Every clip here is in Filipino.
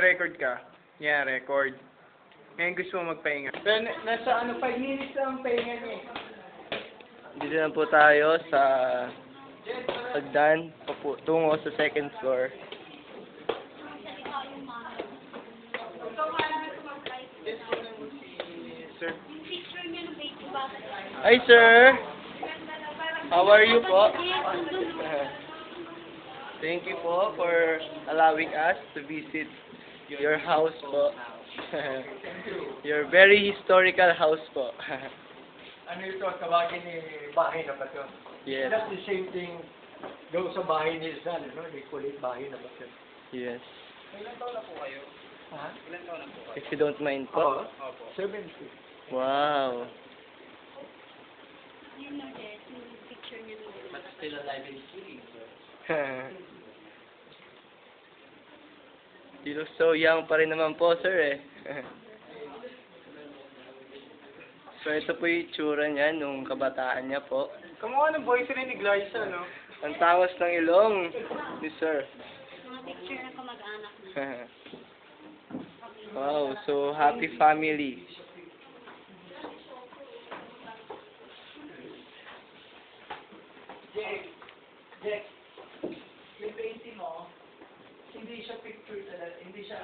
nagre-record ka. Yeah, record. Ngayon gusto mo magpahinga. Pero nasa 5 minutes lang ang pahinga niya eh. Dito na po tayo sa hagdan tungo sa second floor. Sir. Hi sir! How are you po? Thank you po for allowing us to visit your house po. Your very historical house po. Ano ito, tawagin ni bahay na ba ito? Yes. That's the same thing doon sa bahay ni Rizal, no? May kulit bahay na ba ito? Yes. Ilan taon na po kayo? Ha? Ilan taon na po kayo? If you don't mind po. Opo. 70. Wow. Yun na din, yung picture niya nung But still alive and killing. You look so young pa rin naman po, sir eh. So ito po yung itsura niya nung kabataan niya po. Kamukha ng boyfriend ni Glyza, no? Ang tawas ng ilong ni sir. mga picture na kamag-anak na. Wow, so happy family. Jack, yung painting mo, hindi siya picture talaga, hindi siya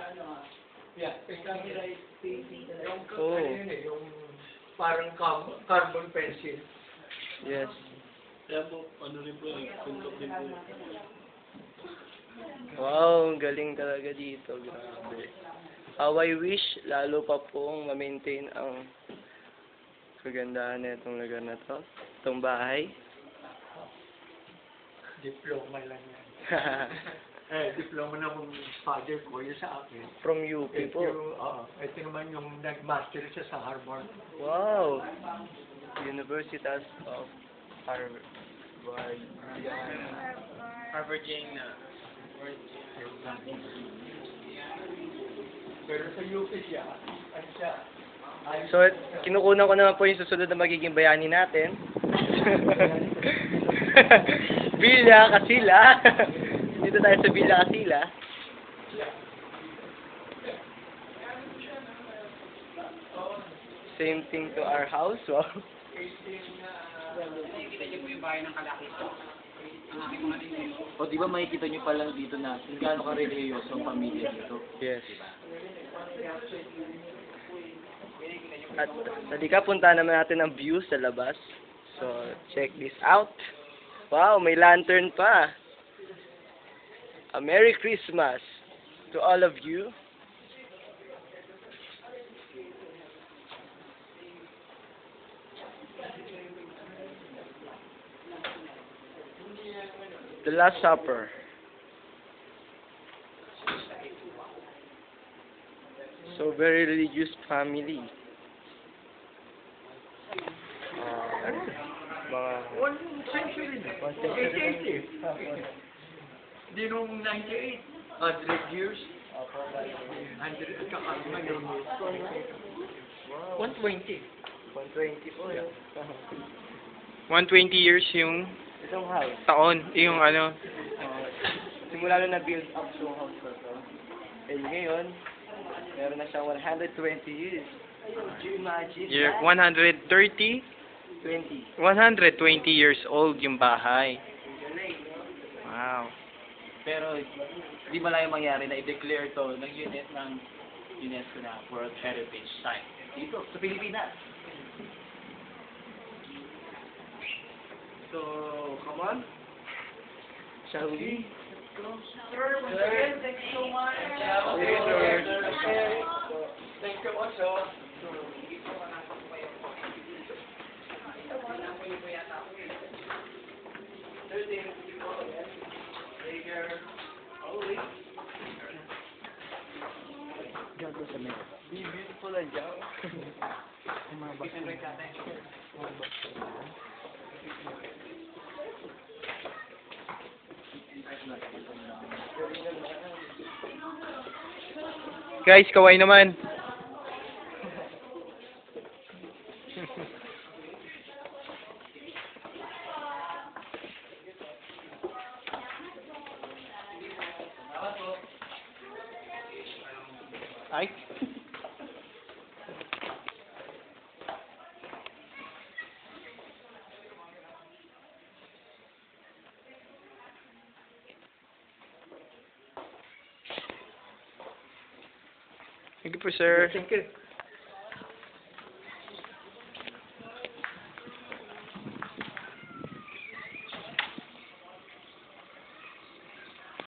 Yeah, copyright painting talaga. yung, Oh. ano yun eh, yung parang carbon pencil. Yes. Kaya po, ano rin po, kuntok din po. Wow, ang galing talaga dito. Grabe. How I wish lalo pa pong ma-maintain ang kagandahan na itong lugar na to. Itong bahay. Diploma lang yan. Diploma ng father ko, yun sa akin. From UP po. Ito naman yung nag-master siya sa Harvard. Wow. Universitas of Harvard. Harvard-Jane. Pero sa UP siya, ano siya? So, kinukunan ko naman po yung susunod na magiging bayani natin. Villa Casilla. Dito tayo sa Villa Casilla. Same thing to our house. Wow. Nakikita niyo po yung bahay ng kalaki. Ang aking mga rin. O di ba makikita nyo pa lang dito na kung gaano ka-religyoso ang pamilya dito? Yes. At halika, punta naman natin ang view sa labas. So, check this out. Wow, may lantern pa. A Merry Christmas to all of you. The Last Supper. So, very religious family. Mga 1 century na. 880. Di nung 98. 100 years. 100 at saka ngayon. 120. 120 po. Yeah. 120 years yung Itong house. taon, yung ano. Simula nung na-build up yung house na to. And ngayon, meron na siyang 120 years. Could you imagine Year that? 130? 20. 120 years old yung bahay. Wow. Pero di malayo mangyari na i-declare to ng unit ng UNESCO na World Heritage Site dito sa Pilipinas. So, come on. Shall we? Thank you also. Gago sa may. Be beautiful and young. Guys, kaway naman. Ay. Thank you po, sir. Thank you.